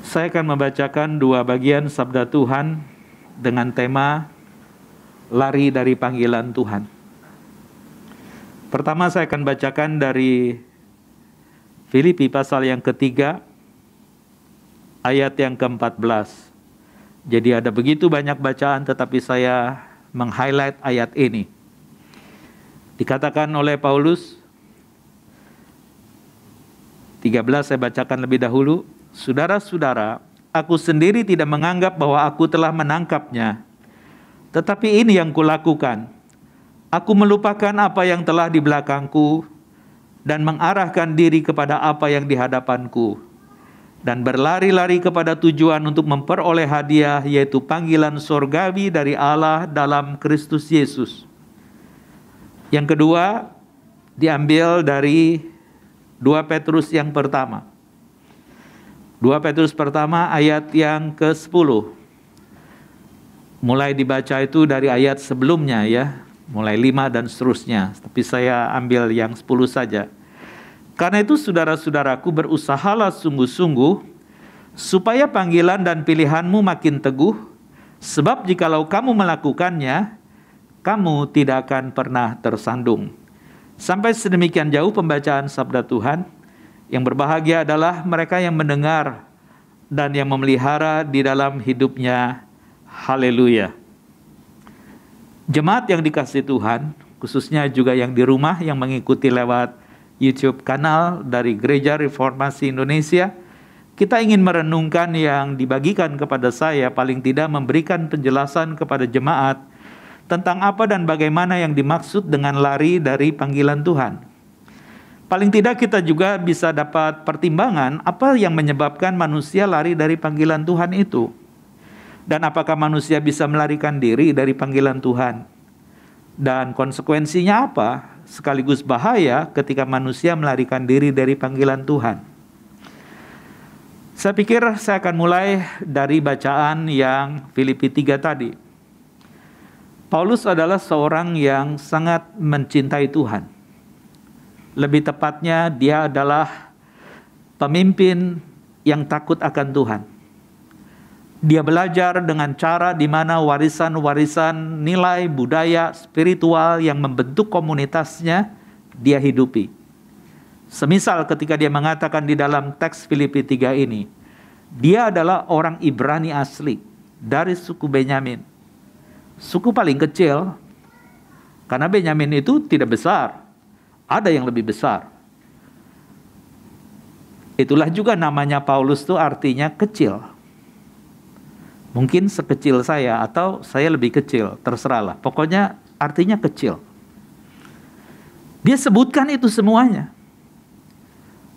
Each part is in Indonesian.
Saya akan membacakan dua bagian sabda Tuhan dengan tema lari dari panggilan Tuhan. Pertama saya akan bacakan dari Filipi pasal yang ketiga, ayat yang ke-14. Jadi ada begitu banyak bacaan, tetapi saya meng-highlight ayat ini. Dikatakan oleh Paulus, 13 saya bacakan lebih dahulu. Saudara-saudara, aku sendiri tidak menganggap bahwa aku telah menangkapnya. Tetapi ini yang kulakukan. Aku melupakan apa yang telah di belakangku dan mengarahkan diri kepada apa yang di hadapanku. Dan berlari-lari kepada tujuan untuk memperoleh hadiah, yaitu panggilan surgawi dari Allah dalam Kristus Yesus. Yang kedua, diambil dari 2 Petrus yang pertama. 2 Petrus pertama ayat yang ke-10. Mulai dibaca itu dari ayat sebelumnya ya, mulai 5 dan seterusnya. Tapi saya ambil yang 10 saja. Karena itu saudara-saudaraku, berusahalah sungguh-sungguh supaya panggilan dan pilihanmu makin teguh, sebab jikalau kamu melakukannya, kamu tidak akan pernah tersandung. Sampai sedemikian jauh pembacaan sabda Tuhan. Yang berbahagia adalah mereka yang mendengar dan yang memelihara di dalam hidupnya. Haleluya. Jemaat yang dikasihi Tuhan, khususnya juga yang di rumah yang mengikuti lewat YouTube kanal dari Gereja Reformasi Indonesia, kita ingin merenungkan yang dibagikan kepada saya, paling tidak memberikan penjelasan kepada jemaat tentang apa dan bagaimana yang dimaksud dengan lari dari panggilan Tuhan. Paling tidak kita juga bisa dapat pertimbangan apa yang menyebabkan manusia lari dari panggilan Tuhan itu. Dan apakah manusia bisa melarikan diri dari panggilan Tuhan? Dan konsekuensinya apa? Sekaligus bahaya ketika manusia melarikan diri dari panggilan Tuhan. Saya pikir saya akan mulai dari bacaan yang Filipi 3 tadi. Paulus adalah seorang yang sangat mencintai Tuhan. Lebih tepatnya dia adalah pemimpin yang takut akan Tuhan. Dia belajar dengan cara di mana warisan-warisan nilai budaya spiritual yang membentuk komunitasnya dia hidupi. Semisal ketika dia mengatakan di dalam teks Filipi 3 ini, dia adalah orang Ibrani asli dari suku Benyamin. Suku paling kecil, karena Benyamin itu tidak besar. Ada yang lebih besar. Itulah juga namanya Paulus itu artinya kecil. Mungkin sekecil saya atau saya lebih kecil, terserahlah. Pokoknya artinya kecil. Dia sebutkan itu semuanya.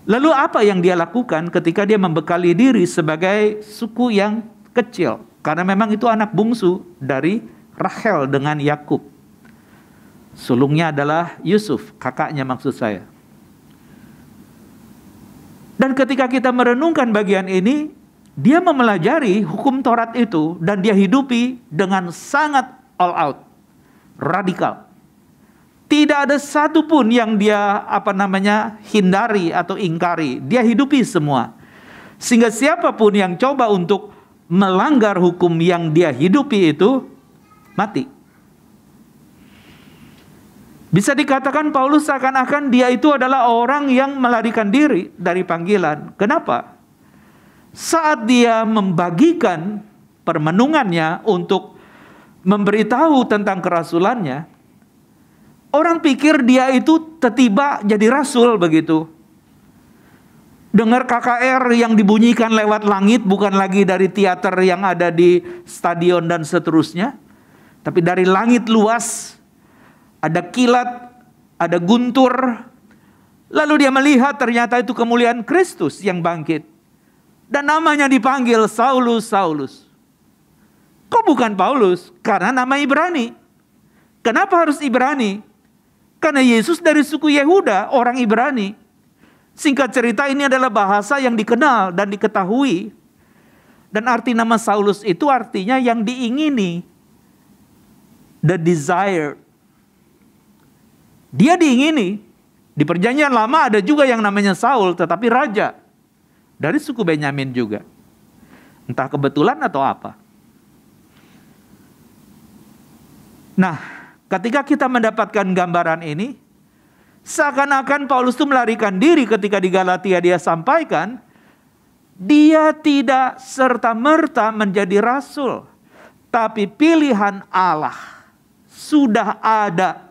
Lalu apa yang dia lakukan ketika dia membekali diri sebagai suku yang kecil? Karena memang itu anak bungsu dari Rahel dengan Yakub. Sulungnya adalah Yusuf, kakaknya maksud saya. Dan ketika kita merenungkan bagian ini, dia mempelajari hukum Taurat itu dan dia hidupi dengan sangat all out, radikal. Tidak ada satu pun yang dia hindari atau ingkari. Dia hidupi semua. Sehingga siapapun yang coba untuk melanggar hukum yang dia hidupi itu mati. Bisa dikatakan Paulus seakan-akan dia itu adalah orang yang melarikan diri dari panggilan. Kenapa? Saat dia membagikan permenungannya untuk memberitahu tentang kerasulannya, orang pikir dia itu tiba-tiba jadi rasul begitu. Dengar KKR yang dibunyikan lewat langit, bukan lagi dari teater yang ada di stadion dan seterusnya, tapi dari langit luas. Ada kilat, ada guntur. Lalu dia melihat ternyata itu kemuliaan Kristus yang bangkit. Dan namanya dipanggil Saulus, Saulus. Kok bukan Paulus? Karena nama Ibrani. Kenapa harus Ibrani? Karena Yesus dari suku Yehuda, orang Ibrani. Singkat cerita ini adalah bahasa yang dikenal dan diketahui. Dan arti nama Saulus itu artinya yang diingini. The desire. Dia diingini. Di perjanjian lama ada juga yang namanya Saul, tetapi raja. Dari suku Benyamin juga. Entah kebetulan atau apa. Nah, ketika kita mendapatkan gambaran ini, seakan-akan Paulus itu melarikan diri ketika di Galatia dia sampaikan, dia tidak serta-merta menjadi rasul, tapi pilihan Allah sudah ada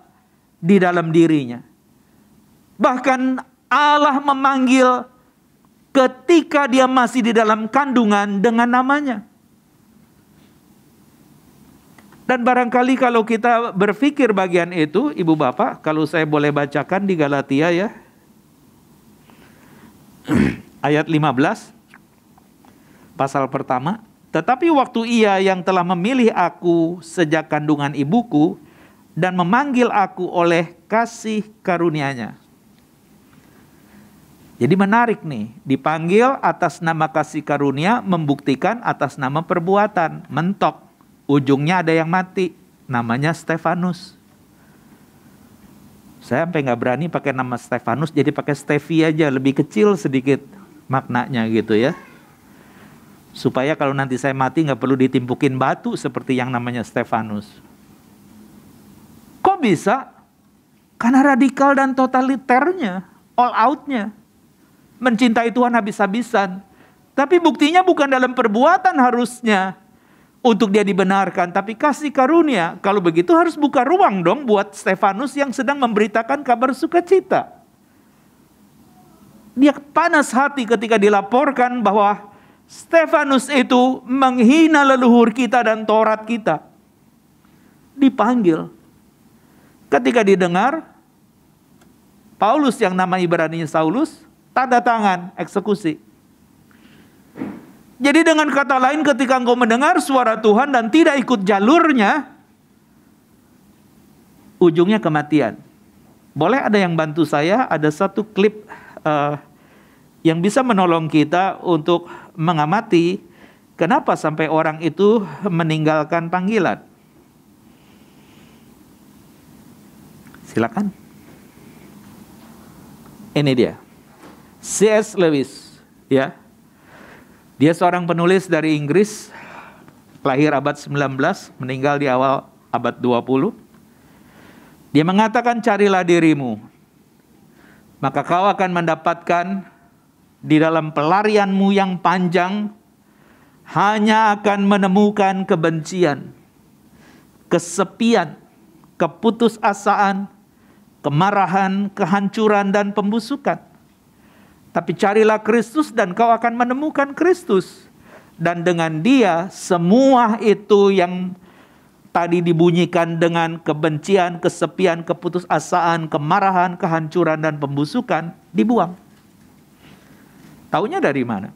di dalam dirinya. Bahkan Allah memanggil ketika dia masih di dalam kandungan dengan namanya. Dan barangkali kalau kita berpikir bagian itu, Ibu Bapak, kalau saya boleh bacakan di Galatia ya. Ayat 15, pasal pertama. Tetapi waktu Ia yang telah memilih aku sejak kandungan ibuku dan memanggil aku oleh kasih karunia-Nya. Jadi menarik nih, dipanggil atas nama kasih karunia, membuktikan atas nama perbuatan, mentok. Ujungnya ada yang mati, namanya Stefanus. Saya sampai nggak berani pakai nama Stefanus, jadi pakai Stevi aja, lebih kecil sedikit maknanya gitu ya. Supaya kalau nanti saya mati nggak perlu ditimpukin batu seperti yang namanya Stefanus. Kok bisa? Karena radikal dan totaliternya, all outnya. Mencintai Tuhan habis-habisan. Tapi buktinya bukan dalam perbuatan harusnya untuk dia dibenarkan, tapi kasih karunia. Kalau begitu harus buka ruang dong buat Stefanus yang sedang memberitakan kabar sukacita. Dia panas hati ketika dilaporkan bahwa Stefanus itu menghina leluhur kita dan Taurat kita. Dipanggil. Ketika didengar, Paulus yang nama Ibraninya Saulus, tanda tangan, eksekusi. Jadi dengan kata lain, ketika engkau mendengar suara Tuhan dan tidak ikut jalurnya, ujungnya kematian. Boleh ada yang bantu saya? Ada satu klip yang bisa menolong kita untuk mengamati kenapa sampai orang itu meninggalkan panggilan. Silakan. Ini dia. C.S. Lewis, ya. Dia seorang penulis dari Inggris, lahir abad 19, meninggal di awal abad 20. Dia mengatakan, carilah dirimu, maka kau akan mendapatkan di dalam pelarianmu yang panjang, hanya akan menemukan kebencian, kesepian, keputusasaan, kemarahan, kehancuran, dan pembusukan. Tapi carilah Kristus dan kau akan menemukan Kristus. Dan dengan Dia semua itu yang tadi dibunyikan dengan kebencian, kesepian, keputusasaan, kemarahan, kehancuran, dan pembusukan dibuang. Taunya dari mana?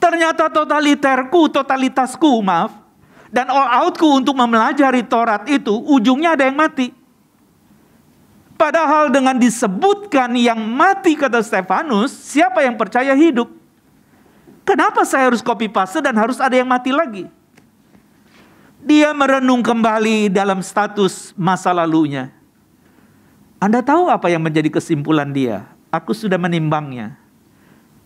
Ternyata totalitasku, dan all outku untuk mempelajari Taurat itu, ujungnya ada yang mati. Padahal dengan disebutkan yang mati kata Stefanus, siapa yang percaya hidup? Kenapa saya harus copy paste dan harus ada yang mati lagi? Dia merenung kembali dalam status masa lalunya. Anda tahu apa yang menjadi kesimpulan dia? Aku sudah menimbangnya.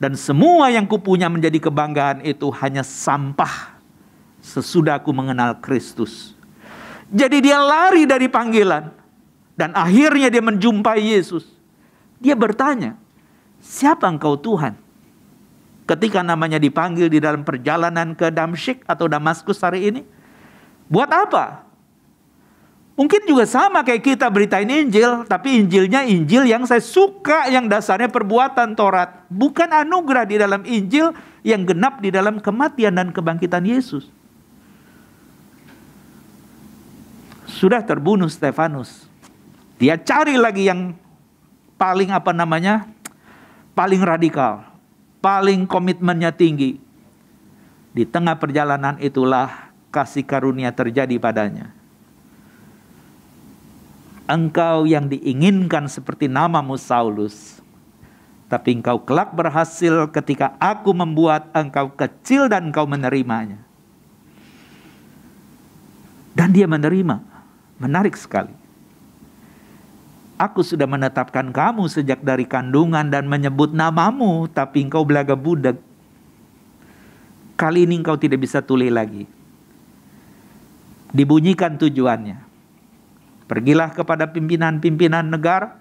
Dan semua yang kupunya menjadi kebanggaan itu hanya sampah sesudah aku mengenal Kristus. Jadi dia lari dari panggilan. Dan akhirnya dia menjumpai Yesus. Dia bertanya, siapa engkau Tuhan? Ketika namanya dipanggil di dalam perjalanan ke Damsyik atau Damaskus hari ini. Buat apa? Mungkin juga sama kayak kita beritain Injil. Tapi Injilnya Injil yang saya suka, yang dasarnya perbuatan Taurat. Bukan anugerah di dalam Injil yang genap di dalam kematian dan kebangkitan Yesus. Sudah terbunuh Stefanus. Dia cari lagi yang paling paling radikal, paling komitmennya tinggi. Di tengah perjalanan itulah kasih karunia terjadi padanya. Engkau yang diinginkan seperti namamu Saulus, tapi engkau kelak berhasil ketika aku membuat engkau kecil dan engkau menerimanya. Dan dia menerima. Menarik sekali. Aku sudah menetapkan kamu sejak dari kandungan dan menyebut namamu, tapi engkau belaga budak. Kali ini engkau tidak bisa tuli lagi. Dibunyikan tujuannya. Pergilah kepada pimpinan-pimpinan negara,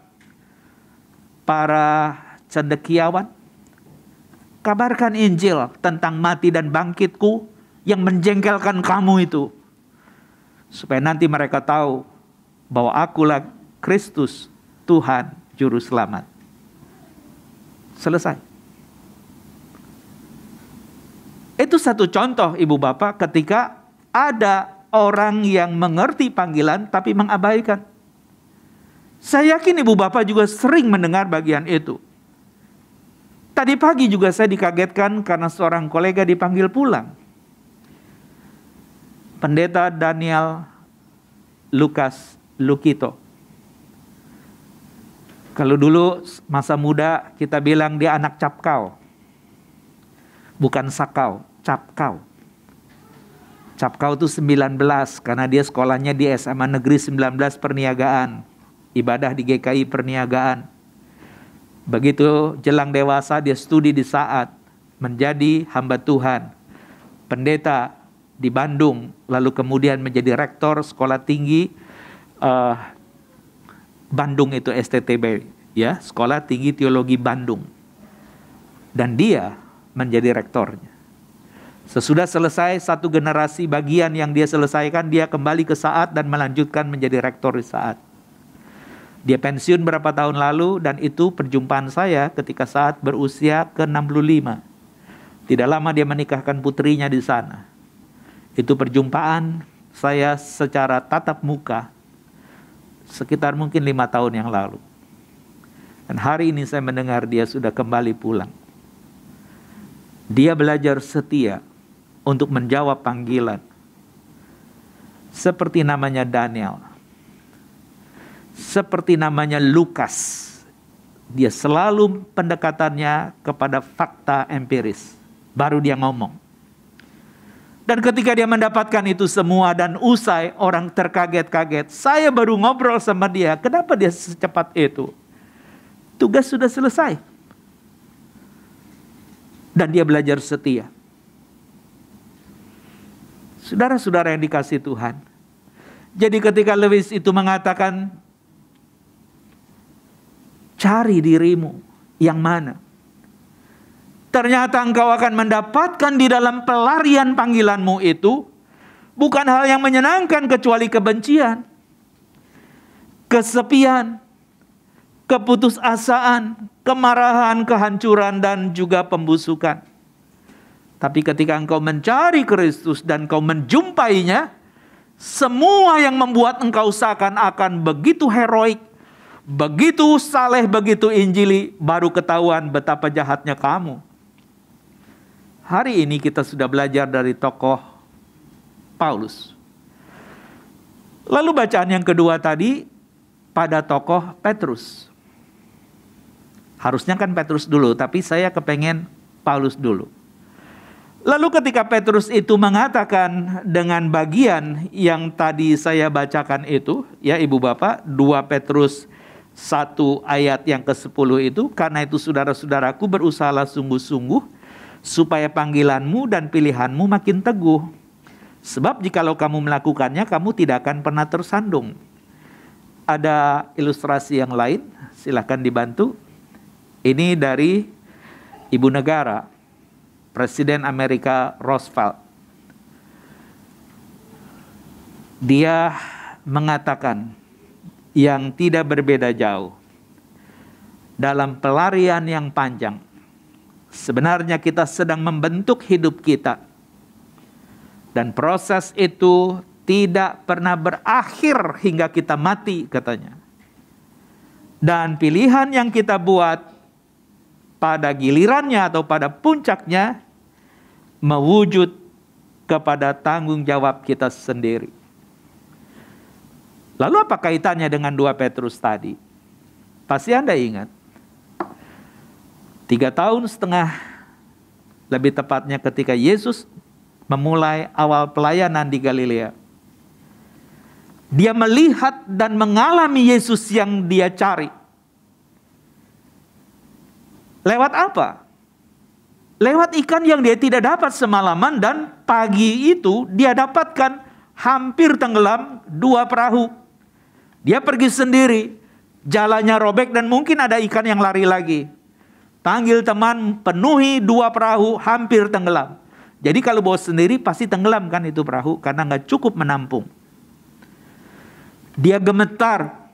para cendekiawan, kabarkan Injil tentang mati dan bangkitku yang menjengkelkan kamu itu. Supaya nanti mereka tahu bahwa akulah Kristus, Tuhan, Juru Selamat. Selesai. Itu satu contoh ibu bapak ketika ada orang yang mengerti panggilan tapi mengabaikan. Saya yakin ibu bapak juga sering mendengar bagian itu. Tadi pagi juga saya dikagetkan karena seorang kolega dipanggil pulang. Pendeta Daniel Lukas Lukito. Kalau dulu masa muda kita bilang dia anak capkau. Bukan sakau, capkau. Capkau itu 19 karena dia sekolahnya di SMA Negeri 19 Perniagaan. Ibadah di GKI Perniagaan. Begitu jelang dewasa dia studi di Saat, menjadi hamba Tuhan, pendeta di Bandung, lalu kemudian menjadi rektor sekolah tinggi Bandung itu STTB, ya, Sekolah Tinggi Teologi Bandung. Dan dia menjadi rektornya. Sesudah selesai satu generasi bagian yang dia selesaikan, dia kembali ke Saat dan melanjutkan menjadi rektor di Saat. Dia pensiun berapa tahun lalu dan itu perjumpaan saya ketika Saat berusia ke-65. Tidak lama dia menikahkan putrinya di sana. Itu perjumpaan saya secara tatap muka sekitar mungkin 5 tahun yang lalu. Dan hari ini saya mendengar dia sudah kembali pulang. Dia belajar setia untuk menjawab panggilan. Seperti namanya Daniel. Seperti namanya Lukas. Dia selalu pendekatannya kepada fakta empiris. Baru dia ngomong. Dan ketika dia mendapatkan itu semua dan usai, orang terkaget-kaget. Saya baru ngobrol sama dia, kenapa dia secepat itu? Tugas sudah selesai. Dan dia belajar setia. Saudara-saudara yang dikasihi Tuhan. Jadi ketika Lewis itu mengatakan, cari dirimu yang mana? Ternyata engkau akan mendapatkan di dalam pelarian panggilanmu itu bukan hal yang menyenangkan kecuali kebencian, kesepian, keputusasaan, kemarahan, kehancuran, dan juga pembusukan. Tapi ketika engkau mencari Kristus dan engkau menjumpainya, semua yang membuat engkau seakan-akan begitu heroik, begitu saleh, begitu injili, baru ketahuan betapa jahatnya kamu. Hari ini kita sudah belajar dari tokoh Paulus. Lalu bacaan yang kedua tadi pada tokoh Petrus. Harusnya kan Petrus dulu, tapi saya kepengen Paulus dulu. Lalu ketika Petrus itu mengatakan dengan bagian yang tadi saya bacakan itu, ya ibu bapak, 2 Petrus 1 ayat yang ke-10 itu, karena itu saudara-saudaraku berusahalah sungguh-sungguh, supaya panggilanmu dan pilihanmu makin teguh. Sebab jikalau kamu melakukannya, kamu tidak akan pernah tersandung. Ada ilustrasi yang lain, silakan dibantu. Ini dari Ibu Negara, Presiden Amerika Roosevelt. Dia mengatakan yang tidak berbeda jauh. Dalam pelarian yang panjang, sebenarnya kita sedang membentuk hidup kita. Dan proses itu tidak pernah berakhir hingga kita mati, katanya. Dan pilihan yang kita buat pada gilirannya atau pada puncaknya mewujud kepada tanggung jawab kita sendiri. Lalu apa kaitannya dengan 2 Petrus tadi? Pasti Anda ingat. 3,5 tahun, lebih tepatnya ketika Yesus memulai awal pelayanan di Galilea. Dia melihat dan mengalami Yesus yang dia cari. Lewat apa? lewat ikan yang dia tidak dapat semalaman, dan pagi itu dia dapatkan hampir tenggelam 2 perahu. Dia pergi sendiri, jalannya robek dan mungkin ada ikan yang lari lagi. Panggil teman, penuhi 2 perahu, hampir tenggelam. Jadi kalau bawa sendiri pasti tenggelam kan itu perahu, karena nggak cukup menampung. Dia gemetar.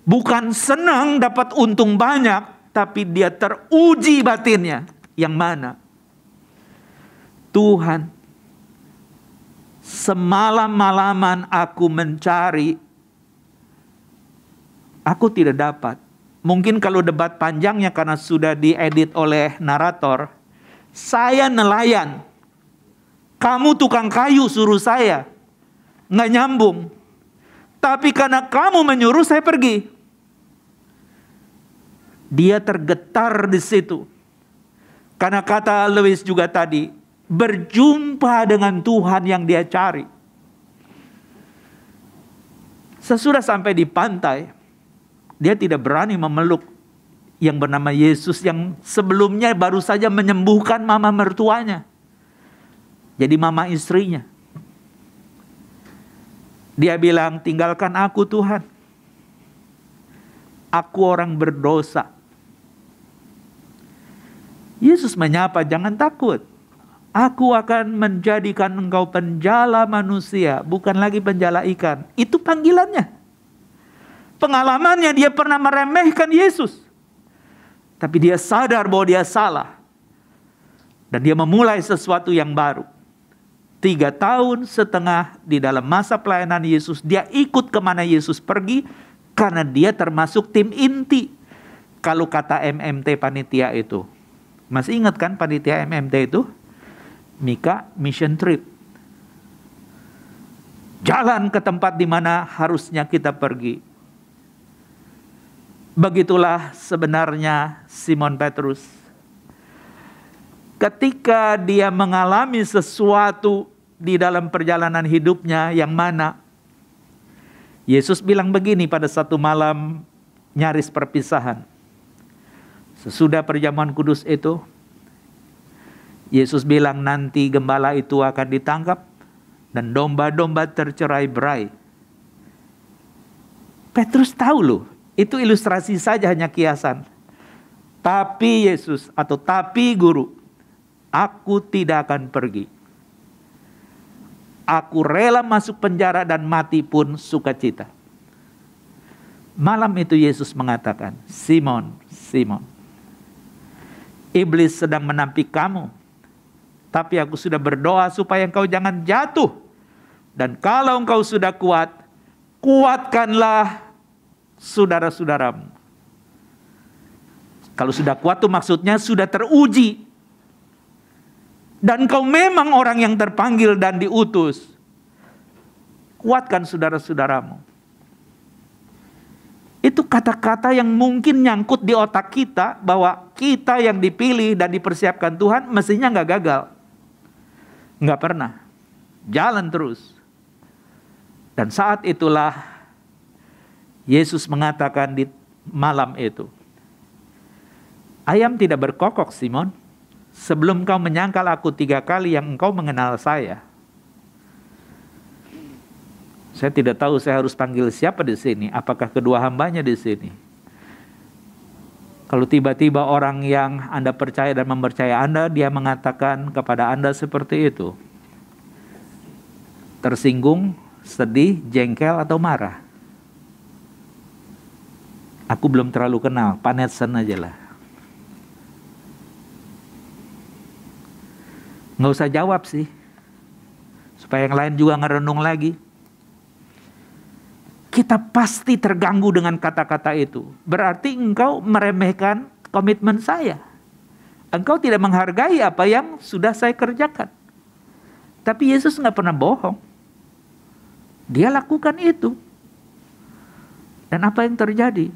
Bukan senang dapat untung banyak, tapi dia teruji batinnya. Yang mana? Tuhan, semalam-malaman aku mencari, aku tidak dapat. Mungkin kalau debat panjangnya karena sudah diedit oleh narator, saya nelayan, kamu tukang kayu suruh saya, nggak nyambung. Tapi karena kamu menyuruh saya pergi. Dia tergetar di situ. Karena kata Lewis juga tadi, berjumpa dengan Tuhan yang dia cari. Sesudah sampai di pantai, dia tidak berani memeluk yang bernama Yesus yang sebelumnya baru saja menyembuhkan mama mertuanya. Jadi mama istrinya. Dia bilang, tinggalkan aku Tuhan. Aku orang berdosa. Yesus menyapa, jangan takut. Aku akan menjadikan engkau penjala manusia, bukan lagi penjala ikan. Itu panggilannya. Pengalamannya dia pernah meremehkan Yesus. Tapi dia sadar bahwa dia salah. Dan dia memulai sesuatu yang baru. 3,5 tahun di dalam masa pelayanan Yesus, dia ikut kemana Yesus pergi, karena dia termasuk tim inti. Kalau kata MMT panitia itu. Masih ingat kan panitia MMT itu? Mika Mission Trip. Jalan ke tempat di mana harusnya kita pergi. Begitulah sebenarnya Simon Petrus. Ketika dia mengalami sesuatu di dalam perjalanan hidupnya yang mana Yesus bilang begini pada satu malam nyaris perpisahan. Sesudah perjamuan kudus itu, Yesus bilang nanti gembala itu akan ditangkap dan domba-domba tercerai-berai. Petrus tahu loh, itu ilustrasi saja, hanya kiasan. Tapi Yesus atau tapi guru, aku tidak akan pergi. Aku rela masuk penjara dan mati pun sukacita. Malam itu Yesus mengatakan, Simon, Simon, iblis sedang menampik kamu. Tapi aku sudah berdoa supaya engkau jangan jatuh. Dan kalau engkau sudah kuat, kuatkanlah saudara-saudaramu. Kalau sudah kuat itu maksudnya sudah teruji. Dan engkau memang orang yang terpanggil dan diutus. Kuatkan saudara-saudaramu. Itu kata-kata yang mungkin nyangkut di otak kita, bahwa kita yang dipilih dan dipersiapkan Tuhan mestinya nggak gagal. Nggak pernah. Jalan terus. Dan saat itulah Yesus mengatakan di malam itu, ayam tidak berkokok Simon, sebelum kau menyangkal aku 3 kali yang engkau mengenal saya. Saya tidak tahu saya harus panggil siapa di sini. Apakah kedua hambanya di sini? Kalau tiba-tiba orang yang Anda percaya dan mempercaya Anda, dia mengatakan kepada Anda seperti itu. Tersinggung, sedih, jengkel, atau marah? Aku belum terlalu kenal, Pak Netsen aja lah. Nggak usah jawab sih. Supaya yang lain juga ngerenung lagi. Kita pasti terganggu dengan kata-kata itu. Berarti engkau meremehkan komitmen saya. Engkau tidak menghargai apa yang sudah saya kerjakan. Tapi Yesus nggak pernah bohong. Dia lakukan itu. Dan apa yang terjadi?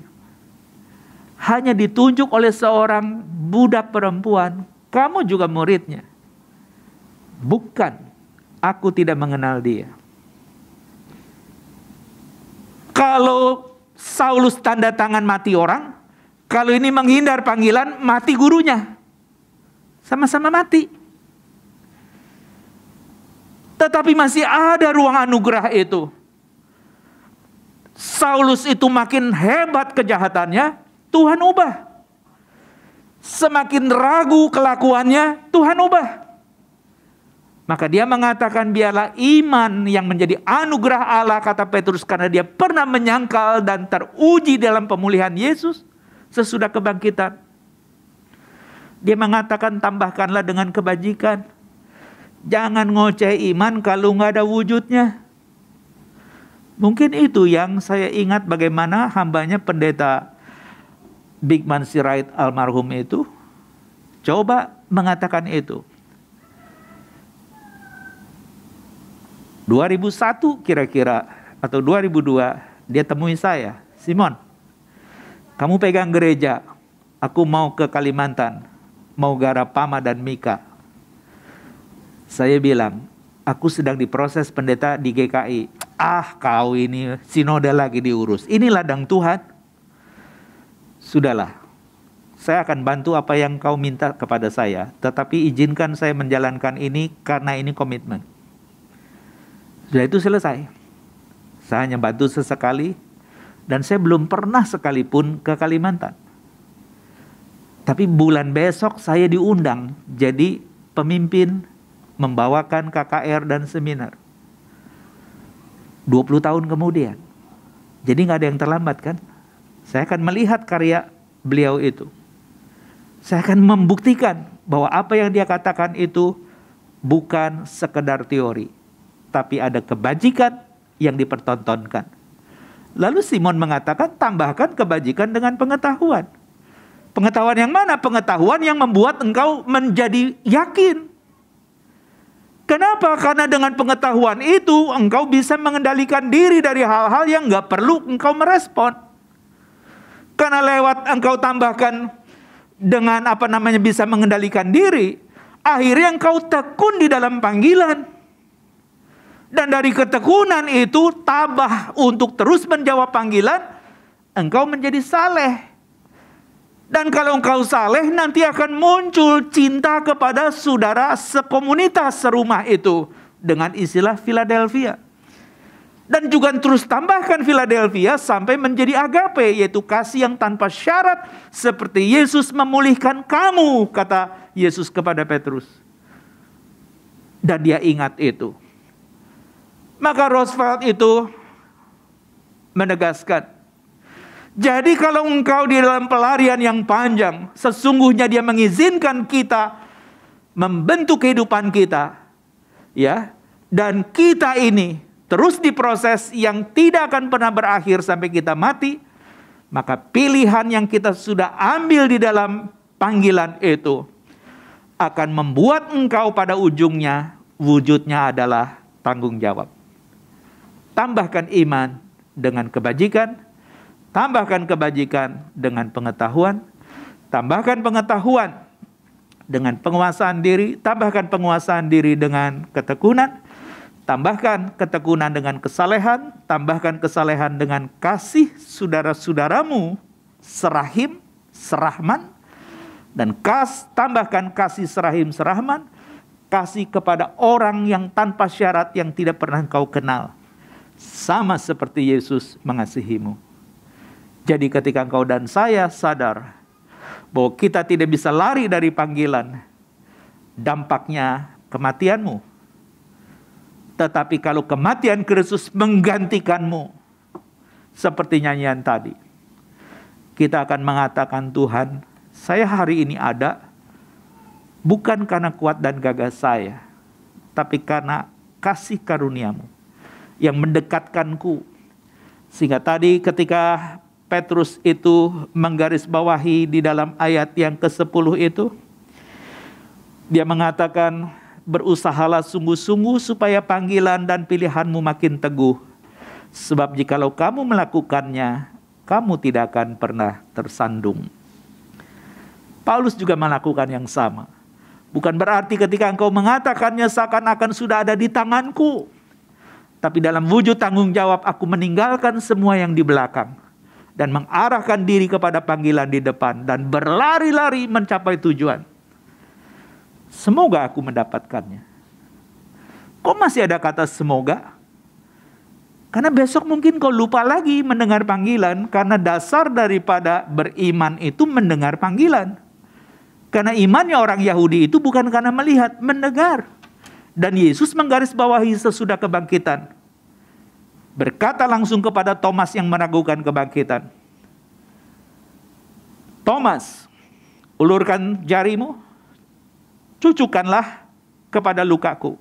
Hanya ditunjuk oleh seorang budak perempuan. Kamu juga muridnya. Bukan, aku tidak mengenal dia. Kalau Saulus tanda tangan mati orang, kalau ini menghindar panggilan, mati gurunya. Sama-sama mati. Tetapi masih ada ruang anugerah itu. Saulus itu makin hebat kejahatannya, Tuhan ubah. Semakin ragu kelakuannya, Tuhan ubah. Maka dia mengatakan, biarlah iman yang menjadi anugerah Allah, kata Petrus, karena dia pernah menyangkal dan teruji dalam pemulihan Yesus sesudah kebangkitan. Dia mengatakan, tambahkanlah dengan kebajikan. Jangan ngoceh iman kalau nggak ada wujudnya. Mungkin itu yang saya ingat bagaimana hambanya pendeta Bigman Sirait almarhum itu coba mengatakan itu. 2001 kira-kira atau 2002 dia temui saya, Simon, kamu pegang gereja, aku mau ke Kalimantan, mau garap Pama dan Mika. Saya bilang, aku sedang diproses pendeta di GKI. Ah, kau ini sinode lagi diurus. Ini ladang Tuhan. Sudahlah, saya akan bantu apa yang kau minta kepada saya. Tetapi izinkan saya menjalankan ini karena ini komitmen. Sudah itu selesai. Saya hanya bantu sesekali. Dan saya belum pernah sekalipun ke Kalimantan. Tapi bulan besok saya diundang jadi pemimpin membawakan KKR dan seminar. 20 tahun kemudian. Jadi nggak ada yang terlambat kan? Saya akan melihat karya beliau itu. Saya akan membuktikan bahwa apa yang dia katakan itu bukan sekedar teori. Tapi ada kebajikan yang dipertontonkan. Lalu Simon mengatakan, tambahkan kebajikan dengan pengetahuan. Pengetahuan yang mana? Pengetahuan yang membuat engkau menjadi yakin. Kenapa? Karena dengan pengetahuan itu engkau bisa mengendalikan diri dari hal-hal yang gak perlu engkau merespon. Karena lewat engkau tambahkan dengan bisa mengendalikan diri, akhirnya engkau tekun di dalam panggilan. Dan dari ketekunan itu tabah untuk terus menjawab panggilan, engkau menjadi saleh. Dan kalau engkau saleh, nanti akan muncul cinta kepada saudara sekomunitas serumah itu. Dengan istilah Philadelphia. Dan juga terus tambahkan Philadelphia sampai menjadi agape, yaitu kasih yang tanpa syarat. Seperti Yesus memulihkan kamu, kata Yesus kepada Petrus. Dan dia ingat itu. Maka Roosevelt itu menegaskan, jadi kalau engkau di dalam pelarian yang panjang, sesungguhnya dia mengizinkan kita membentuk kehidupan kita, ya, dan kita ini terus diproses yang tidak akan pernah berakhir sampai kita mati. Maka pilihan yang kita sudah ambil di dalam panggilan itu akan membuat engkau pada ujungnya wujudnya adalah tanggung jawab. Tambahkan iman dengan kebajikan. Tambahkan kebajikan dengan pengetahuan. Tambahkan pengetahuan dengan penguasaan diri. Tambahkan penguasaan diri dengan ketekunan. Tambahkan ketekunan dengan kesalehan. Tambahkan kesalehan dengan kasih saudara-saudaramu serahim, serahman. Dan tambahkan kasih serahim, serahman. Kasih kepada orang yang tanpa syarat yang tidak pernah engkau kenal. Sama seperti Yesus mengasihimu. Jadi ketika engkau dan saya sadar bahwa kita tidak bisa lari dari panggilan, dampaknya kematianmu. Tetapi kalau kematian Kristus menggantikanmu, seperti nyanyian tadi, kita akan mengatakan, Tuhan, saya hari ini ada, bukan karena kuat dan gagah saya, tapi karena kasih karuniamu yang mendekatkanku. Sehingga tadi ketika Petrus itu menggarisbawahi di dalam ayat yang ke-10 itu, dia mengatakan, berusahalah sungguh-sungguh supaya panggilan dan pilihanmu makin teguh. Sebab jikalau kamu melakukannya, kamu tidak akan pernah tersandung. Paulus juga melakukan yang sama. Bukan berarti ketika engkau mengatakannya seakan-akan sudah ada di tanganku. Tapi dalam wujud tanggung jawab aku meninggalkan semua yang di belakang. Dan mengarahkan diri kepada panggilan di depan. Dan berlari-lari mencapai tujuan. Semoga aku mendapatkannya. Kok masih ada kata semoga? Karena besok mungkin kau lupa lagi mendengar panggilan, karena dasar daripada beriman itu mendengar panggilan. Karena imannya orang Yahudi itu bukan karena melihat, mendengar. Dan Yesus menggarisbawahi sesudah kebangkitan. Berkata langsung kepada Thomas yang meragukan kebangkitan. Thomas, ulurkan jarimu, cucukkanlah kepada lukaku.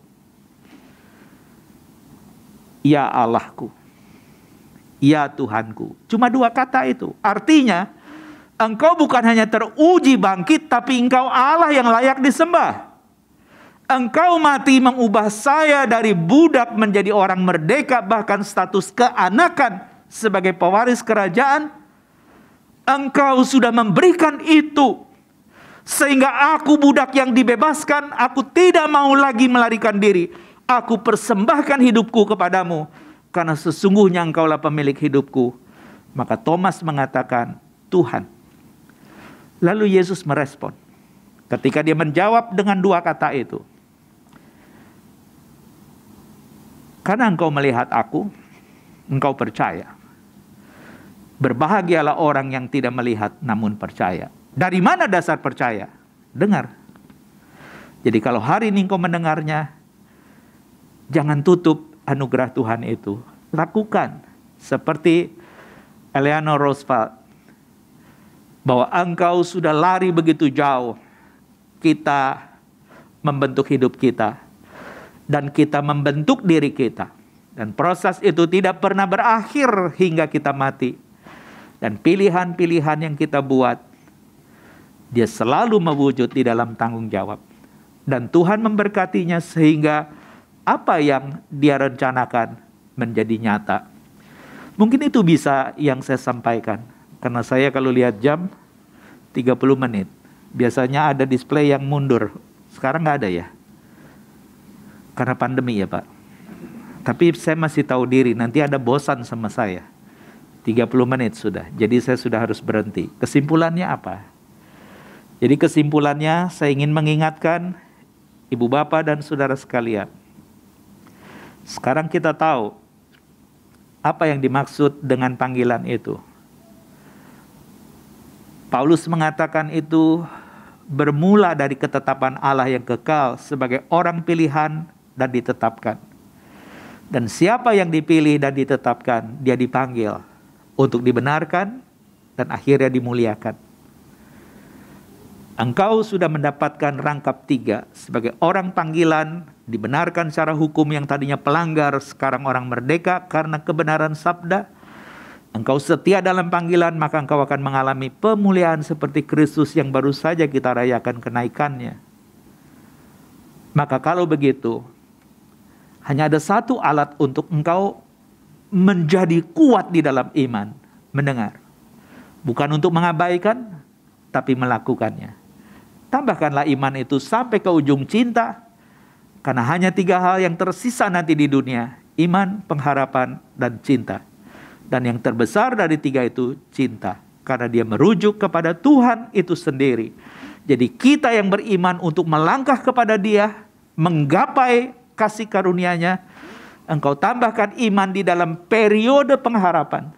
Ya Allahku, ya Tuhanku. Cuma 2 kata itu. Artinya, engkau bukan hanya teruji bangkit, tapi engkau Allah yang layak disembah. Engkau mati mengubah saya dari budak menjadi orang merdeka, bahkan status keanakan sebagai pewaris kerajaan. Engkau sudah memberikan itu, sehingga aku budak yang dibebaskan, aku tidak mau lagi melarikan diri. Aku persembahkan hidupku kepadamu, karena sesungguhnya engkaulah pemilik hidupku. Maka Thomas mengatakan, Tuhan. Lalu Yesus merespon. Ketika dia menjawab dengan 2 kata itu. Karena engkau melihat aku, engkau percaya. Berbahagialah orang yang tidak melihat namun percaya. Dari mana dasar percaya? Dengar. Jadi kalau hari ini engkau mendengarnya, jangan tutup anugerah Tuhan itu. Lakukan. Seperti Eleanor Roosevelt. Bahwa engkau sudah lari begitu jauh. Kita membentuk hidup kita. Dan kita membentuk diri kita. Dan proses itu tidak pernah berakhir hingga kita mati. Dan pilihan-pilihan yang kita buat, dia selalu mewujud di dalam tanggung jawab. Dan Tuhan memberkatinya sehingga apa yang dia rencanakan menjadi nyata. Mungkin itu bisa yang saya sampaikan. Karena saya kalau lihat jam 30 menit. Biasanya ada display yang mundur. Sekarang nggak ada ya. Karena pandemi ya Pak. Tapi saya masih tahu diri, nanti ada bosan sama saya. 30 menit sudah. Jadi saya sudah harus berhenti. Kesimpulannya apa? Jadi kesimpulannya saya ingin mengingatkan Ibu Bapak dan Saudara sekalian. Sekarang kita tahu apa yang dimaksud dengan panggilan itu. Paulus mengatakan itu bermula dari ketetapan Allah yang kekal sebagai orang pilihan dan ditetapkan. Dan siapa yang dipilih dan ditetapkan, dia dipanggil untuk dibenarkan dan akhirnya dimuliakan. Engkau sudah mendapatkan rangkap 3 sebagai orang panggilan, dibenarkan secara hukum yang tadinya pelanggar, sekarang orang merdeka karena kebenaran sabda. Engkau setia dalam panggilan, maka engkau akan mengalami pemuliaan seperti Kristus yang baru saja kita rayakan kenaikannya. Maka kalau begitu, hanya ada satu alat untuk engkau menjadi kuat di dalam iman, mendengar. Bukan untuk mengabaikan, tapi melakukannya. Tambahkanlah iman itu sampai ke ujung cinta, karena hanya 3 hal yang tersisa nanti di dunia, iman, pengharapan, dan cinta. Dan yang terbesar dari 3 itu cinta, karena dia merujuk kepada Tuhan itu sendiri. Jadi kita yang beriman untuk melangkah kepada Dia, menggapai kasih karunia-Nya, engkau tambahkan iman di dalam periode pengharapan.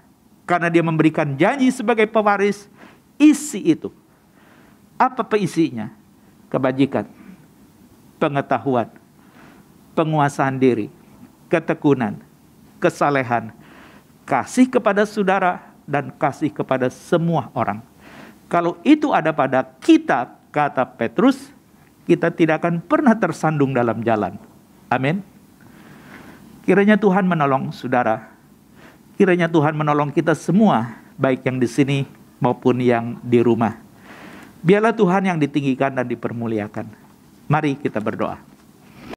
Karena Dia memberikan janji sebagai pewaris, isi itu. Apa isinya? Kebajikan, pengetahuan, penguasaan diri, ketekunan, kesalehan, kasih kepada saudara, dan kasih kepada semua orang. Kalau itu ada pada kita, kata Petrus, kita tidak akan pernah tersandung dalam jalan. Amin. Kiranya Tuhan menolong saudara. Kiranya Tuhan menolong kita semua, baik yang di sini maupun yang di rumah. Biarlah Tuhan yang ditinggikan dan dipermuliakan. Mari kita berdoa.